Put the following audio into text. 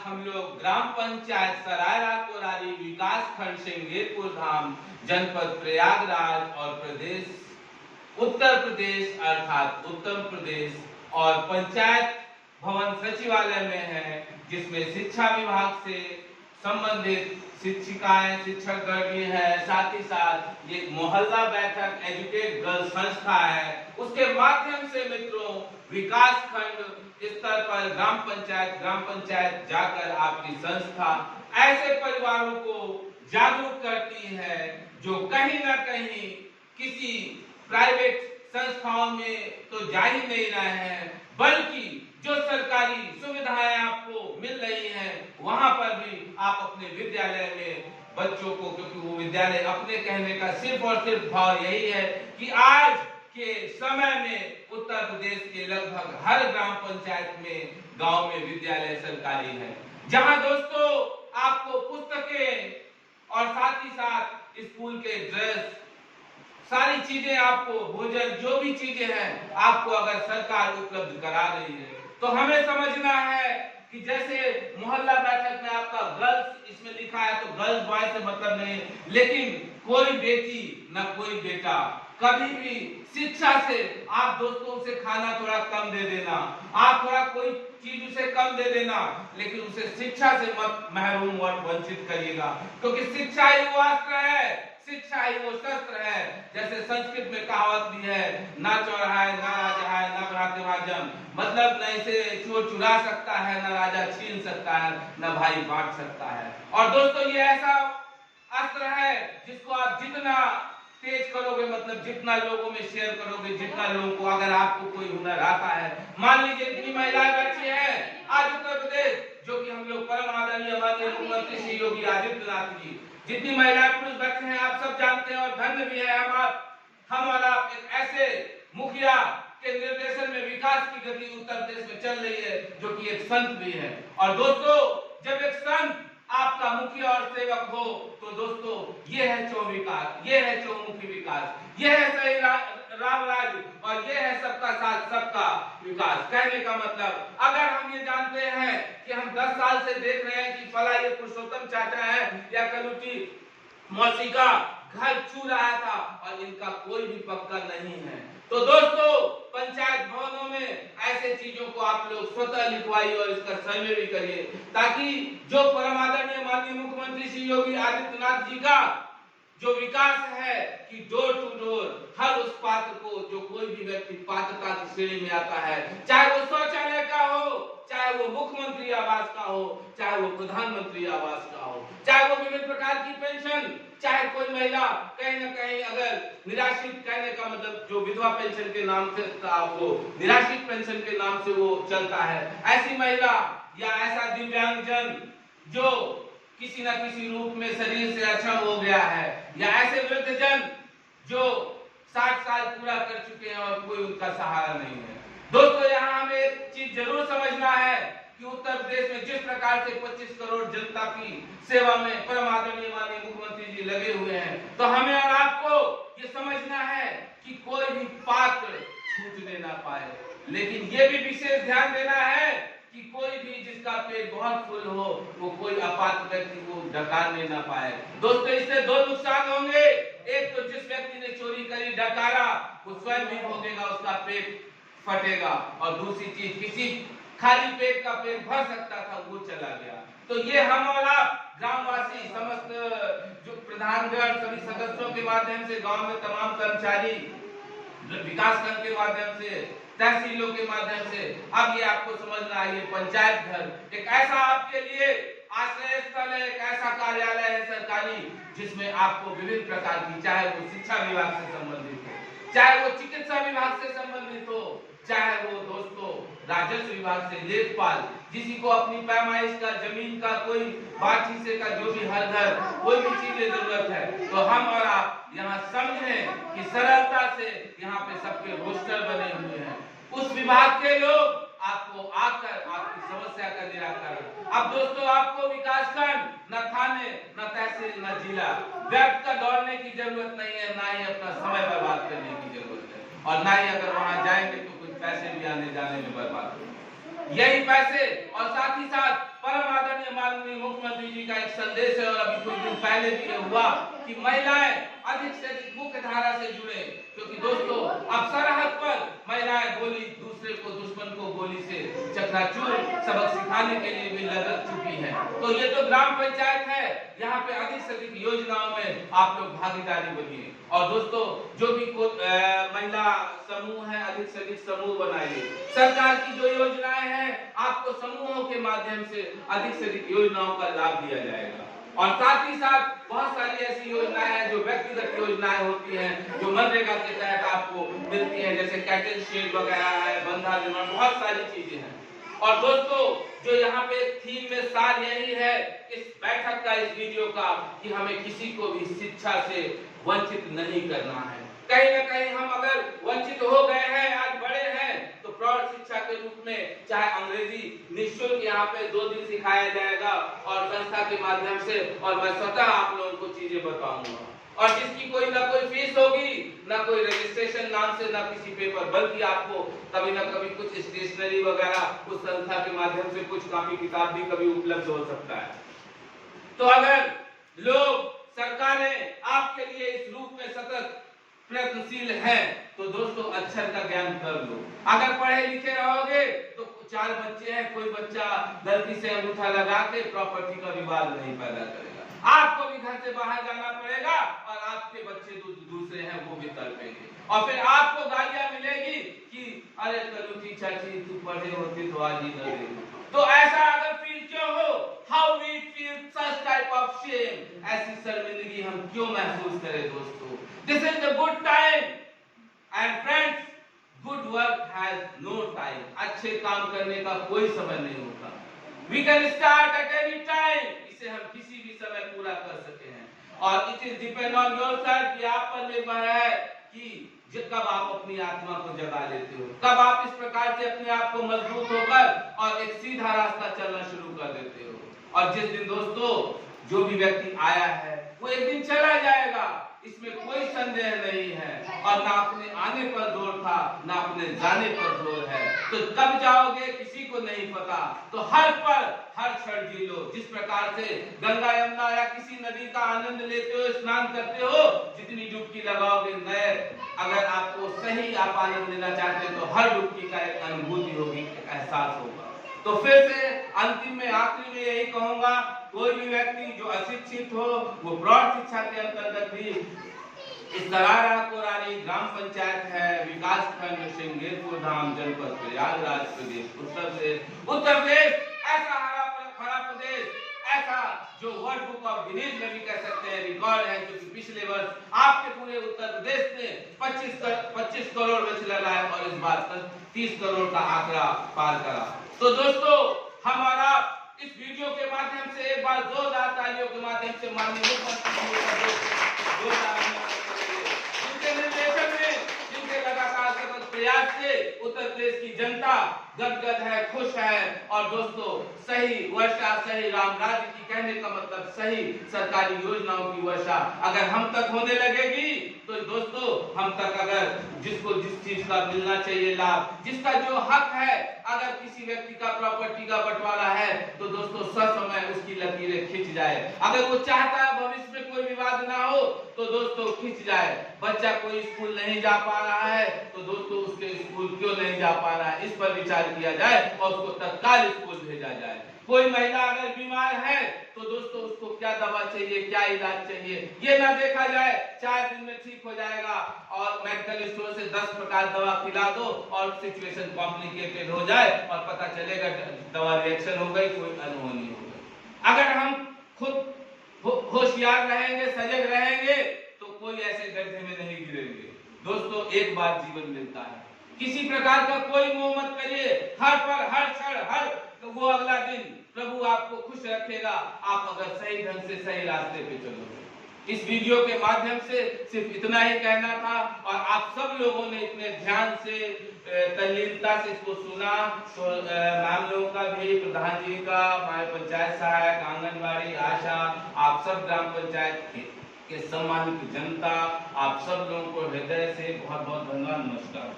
हम लोग ग्राम पंचायत सरायरा कोरारी विकास खंड श्रृंगेरपुर धाम जनपद प्रयागराज और प्रदेश उत्तर प्रदेश अर्थात उत्तर प्रदेश और पंचायत भवन सचिवालय में है, जिसमें शिक्षा विभाग से संबंधित शिक्षिकाएं शिक्षकगण भी है। साथ ही साथ ये मोहल्ला बैठक एजुकेट गर्ल्स संस्था है, उसके माध्यम से मित्रों विकास खंड स्तर पर ग्राम पंचायत जाकर आपकी संस्था ऐसे परिवारों को जागरूक करती है जो कहीं ना कहीं किसी प्राइवेट संस्थाओं में तो जा ही नहीं रहे हैं, बल्कि जो सरकारी सुविधाएं आपको मिल रही हैं वहां पर भी आप अपने विद्यालय में बच्चों को, क्योंकि वो विद्यालय अपने कहने का सिर्फ और सिर्फ भाव यही है कि आज के समय में उत्तर प्रदेश के लगभग हर ग्राम पंचायत में गांव में विद्यालय सरकारी है, जहां दोस्तों आपको पुस्तकें और साथ ही साथ स्कूल के ड्रेस सारी चीजें आपको भोजन जो भी चीजें हैं आपको अगर सरकार उपलब्ध करा रही है तो हमें समझना है कि जैसे मोहल्ला बैठक में आपका गर्ल्स इसमें लिखा है तो गर्ल्स बॉय से मतलब नहीं, लेकिन कोई बेटी न कोई बेटा कभी भी शिक्षा से आप दोस्तों से खाना थोड़ा कम दे देना, आप थोड़ा कोई चीज उसे कम दे देना, लेकिन उसे शिक्षा से मत महरूम और वंचित करिएगा, क्योंकि शिक्षा ही वो अस्त्र है, शिक्षा ही वो शस्त्र है। जैसे संस्कृत में कहावत भी है, ना चौराहा है ना राजा है ना भ्राते भाजन, मतलब न इसे चोर चुरा सकता है ना राजा छीन सकता है ना भाई बांट सकता है। और दोस्तों ये ऐसा अस्त्र है जिसको आप जितना तेज करोगे, मतलब जितना लोगों में शेयर करोगे, जितना लोगों को, अगर आपको कोई हुनर आता है, मान लीजिए इतनी महिलाएं बैठी हैं आज उत्तर प्रदेश, जो कि हम लोग परम आदरणीय माननीय मुख्यमंत्री श्री योगी आदित्यनाथ जी, जितनी महिलाएं पुरुष बैठे हैं आप सब जानते हैं और धन्य भी है हम और आप एक ऐसे मुखिया के निर्देशन में विकास की गति उत्तर प्रदेश में चल रही है, जो कि एक संत भी है। और दोस्तों जब एक संत आपका मुखिया और सेवक हो तो दोस्तों ये है विकास, ये है चौमुखी विकास, ये है सही राम राज्य और ये है सबका साथ सबका विकास। कहने का मतलब अगर हम ये जानते हैं कि हम 10 साल से देख रहे हैं कि फला ये पुरुषोत्तम चाचा है या कलुटी मौसी का घर छू रहा था और इनका कोई भी पक्का नहीं है, तो दोस्तों पंचायत भवनों में ऐसे चीजों को आप लोग स्वतः लिखवाइए और इसका सर्वे भी करिए, ताकि जो परम आदरणीय माननीय मुख्यमंत्री श्री योगी आदित्यनाथ जी का जो विकास है कि डोर टू डोर हर उस पात्र को, जो कोई भी व्यक्ति पात्रता की श्रेणी में आता है, चाहे वो शौचालय का हो, चाहे वो मुख्यमंत्री आवास का हो, चाहे वो प्रधानमंत्री आवास का हो, चाहे वो विभिन्न प्रकार की पेंशन, चाहे कोई महिला कहीं न कहीं अगर निराश्रित, कहने का मतलब जो विधवा पेंशन के नाम से वो निराश्रित पेंशन के नाम से वो चलता है, ऐसी महिला या ऐसा दिव्यांगजन जो किसी न किसी रूप में शरीर से अक्षम हो गया है, या ऐसे वृद्धजन जो 60 साल पूरा कर चुके हैं और कोई उनका सहारा नहीं है। दोस्तों यहाँ हमें एक चीज जरूर समझना है कि उत्तर प्रदेश में जिस प्रकार से 25 करोड़ जनता की सेवा में परम आदरणीय माननीय मुख्यमंत्री जी लगे हुए हैं, तो हमें और आपको ये समझना है कि कोई भी पात्र छूटने ना पाए, लेकिन ये भी विशेष ध्यान देना है कि कोई भी जिसका पेट बहुत फुल हो वो कोई अपात्र व्यक्ति को डकारने ना पाए। दोस्तों इससे दो नुकसान होंगे, एक तो जिस व्यक्ति ने चोरी करी डकारा वो स्वयं भी भोगेगा, उसका पेट फटेगा, और दूसरी चीज किसी खाली पेट का पेट भर सकता था वो चला गया। तो ये हम और आप ग्रामवासी समस्त जो प्रधानगण सभी सदस्यों के माध्यम से, गांव में तमाम कर्मचारी विकास खंड के माध्यम से, तहसीलों के माध्यम से, अब ये आपको समझना है ये पंचायत घर एक ऐसा आपके लिए आश्रय स्थल है, एक ऐसा कार्यालय है सरकारी जिसमें आपको विभिन्न प्रकार की, चाहे वो शिक्षा विभाग से संबंधित हो, चाहे वो चिकित्सा विभाग से संबंधित हो, चाहे वो दोस्तों राजस्व विभाग से लेखपाल, किसी को अपनी पैमाइश का, जमीन का, कोई बातचीत से का, जो भी हर घर कोई भी चीजें जरूरत है, तो हम और आप यहाँ समझें कि सरलता से यहाँ पे सबके रोस्टर बने हुए हैं, उस विभाग के लोग आपको आकर आपकी समस्या का निराकरण। अब दोस्तों आपको विकास खंड न थाने न तहसील न जिला व्यर्थ का दौड़ने की जरूरत नहीं है, ना ही अपना समय बर्बाद करने की जरूरत है, और ना ही अगर वहां जाएंगे तो कुछ पैसे भी आने जाने में बर्बाद होंगे। यही पैसे और साथ ही साथ परम आदरणीय संदेश है। और अभी कुछ दिन पहले भी ये हुआ कि महिलाएं अधिक से अधिक मुख्य धारा से जुड़े, क्योंकि दोस्तों अब सरहद पर महिलाएं गोली दूसरे को, दुश्मन को गोली से चकनाचूर सबक सिखाने के लिए भी लग चुकी हैं। तो ये तो ग्राम पंचायत है, यहाँ पे अधिक से अधिक योजनाओं में आप लोग भागीदारी बनिए। और दोस्तों जो भी महिला समूह है, अधिक से अधिक समूह बनाइए। सरकार की जो योजनाएं हैं आपको समूहों के माध्यम से अधिक से अधिक योजनाओं का लाभ दिया जाएगा। और साथ ही साथ बहुत सारी ऐसी योजनाएं हैं जो व्यक्तिगत योजनाएं होती हैं, जो मनरेगा के तहत आपको मिलती हैं, जैसे कैटल शेड वगैरह है, बंधा निर्माण, बहुत सारी चीजें हैं। और दोस्तों जो यहाँ पे थीम में सार यही है इस बैठक का, इस वीडियो का, कि हमें किसी को भी शिक्षा से वंचित नहीं करना है। कहीं ना कहीं हम अगर वंचित हो गए हैं, आज बड़े हैं, तो प्रौढ़ शिक्षा के रूप में चाहे अंग्रेजी निःशुल्क यहाँ पे 2 दिन सिखाया जाएगा और संस्था के माध्यम से, और मैं स्वतः आप लोगों को चीजें बताऊंगा। और जिसकी कोई ना कोई फीस होगी, ना कोई रजिस्ट्रेशन नाम से, ना किसी पेपर, बल्कि आपको कभी ना कभी कुछ स्टेशनरी वगैरह उस संस्था के माध्यम से, कुछ कॉपी किताब भी कभी उपलब्ध हो सकता है। तो अगर लोग, सरकारें आपके लिए इस रूप में सतत प्रयत्नशील है, तो दोस्तों अक्षर का ज्ञान कर लो। अगर पढ़े लिखे रहोगे तो 4 बच्चे हैं, कोई बच्चा गलती से अंगूठा लगा के प्रॉपर्टी का विवाद नहीं पैदा करेगा। आपको भी घर से बाहर जाना पड़ेगा और आपके बच्चे दूसरे हैं वो भी तड़पेंगे, और फिर आपको गालियां मिलेगी कि अरे कलूटी चाची तू पढ़े होती तो आज ही न देखो। तो ऐसा अगर फील क्यों हो, how we feel such type of shame, ऐसी शर्मिंदगी हम क्यों महसूस करें दोस्तों। This is the good time and friends, good work has no time. अच्छे काम करने का कोई समय नहीं होता। We can start at any time. इसे हम किसी भी समय पूरा कर सकते हैं, और it is depend on yourself, कि आप पर निर्भर है कि कब आप अपनी आत्मा को जगा लेते हो, कब आप इस प्रकार से अपने आप को मजबूत होकर और एक सीधा रास्ता चलना शुरू कर देते हो। और जिस दिन दोस्तों जो भी व्यक्ति आया है वो एक दिन चला जाएगा, इसमें कोई संदेह नहीं है। और ना अपने आने पर जोर था, ना अपने जाने पर जोर है। तो कब जाओगे किसी को नहीं पता, तो हर पल हर क्षण जी लो। जिस प्रकार से गंगा यमुना या किसी नदी का आनंद लेते हो, स्नान करते हो, जितनी डुबकी लगाओगे नए, अगर आपको सही आप आनंद लेना चाहते हो तो हर डुबकी का एक अनुभूति होगी, एक एहसास होगा। तो फिर से अंतिम में, आखिरी में यही कहूंगा, कोई भी व्यक्ति जो अशिक्षित हो वो प्रौढ़ शिक्षा के अंतर्गत भी इस दरारा कोरारी ग्राम पंचायत है, विकास खंड श्रृंगेरपुर धाम, जनपद प्रयागराज, प्रदेश उत्तर प्रदेश, ऐसा हरा प्रदेश, ऐसा जो वर्ल्ड बुक ऑफ गिनीज में भी कह सकते हैं रिकॉर्ड है, क्योंकि पिछले वर्ष आपके पूरे उत्तर प्रदेश ने 25 करोड़ वृक्ष लगाए और इस बार 30 करोड़ का आंकड़ा पार करा। तो दोस्तों हमारा इस वीडियो के माध्यम से एक बार जोरदार तालियों के माध्यम से माननीय जिनके लगातार सतत प्रयास से उत्तर प्रदेश की जनता गदगद है, खुश है। और दोस्तों सही वर्षा, सही राम राज्य की, कहने का मतलब सही सरकारी योजनाओं की वर्षा अगर हम तक होने लगेगी, तो दोस्तों हम तक अगर जिसको जिस चीज का मिलना चाहिए लाभ, जिसका जो हक है, अगर किसी व्यक्ति का प्रॉपर्टी का बंटवारा है तो दोस्तों ससमय उसकी लकीरें खिंच जाए। अगर वो चाहता है भविष्य में कोई विवाद ना हो तो दोस्तों खिंच जाए। बच्चा कोई स्कूल नहीं जा पा रहा है तो दोस्तों उसके स्कूल क्यों नहीं जा पा रहा है, इस पर विचार किया जाए और उसको तत्काल स्कूल भेजा जाए। कोई महिला अगर बीमार है तो दोस्तों उसको क्या दवा चाहिए, क्या इलाज चाहिए, ये ना देखा जाए 4 दिन में ठीक हो जाएगा और मेडिकल स्टोर से 10 प्रकार दवा खिला दो और सिचुएशन कॉम्प्लिकेटेड हो जाए और पता चलेगा दवा रिएक्शन हो गई, कोई अनहोनी हो गई। अगर हम खुद होशियार रहेंगे, सजग रहेंगे तो कोई ऐसे गड्ढे में नहीं गिरेंगे। दोस्तों एक बार जीवन मिलता है, किसी प्रकार का कोई मोह मत करिए। हर पर, हर क्षण, हर वो अगला दिन प्रभु आपको खुश रखेगा, आप अगर सही ढंग से सही रास्ते पे चलोगे। इस वीडियो के माध्यम से सिर्फ इतना ही कहना था और आप सब लोगों ने इतने ध्यान से, तल्लीनता से इसको सुना, तो मैम लोगों का भी, प्रधान जी का, हमारे पंचायत सहायक, आंगनबाड़ी, आशा, आप सब ग्राम पंचायत के सम्मानित जनता, आप सब लोगों को हृदय से बहुत बहुत धन्यवाद। नमस्कार।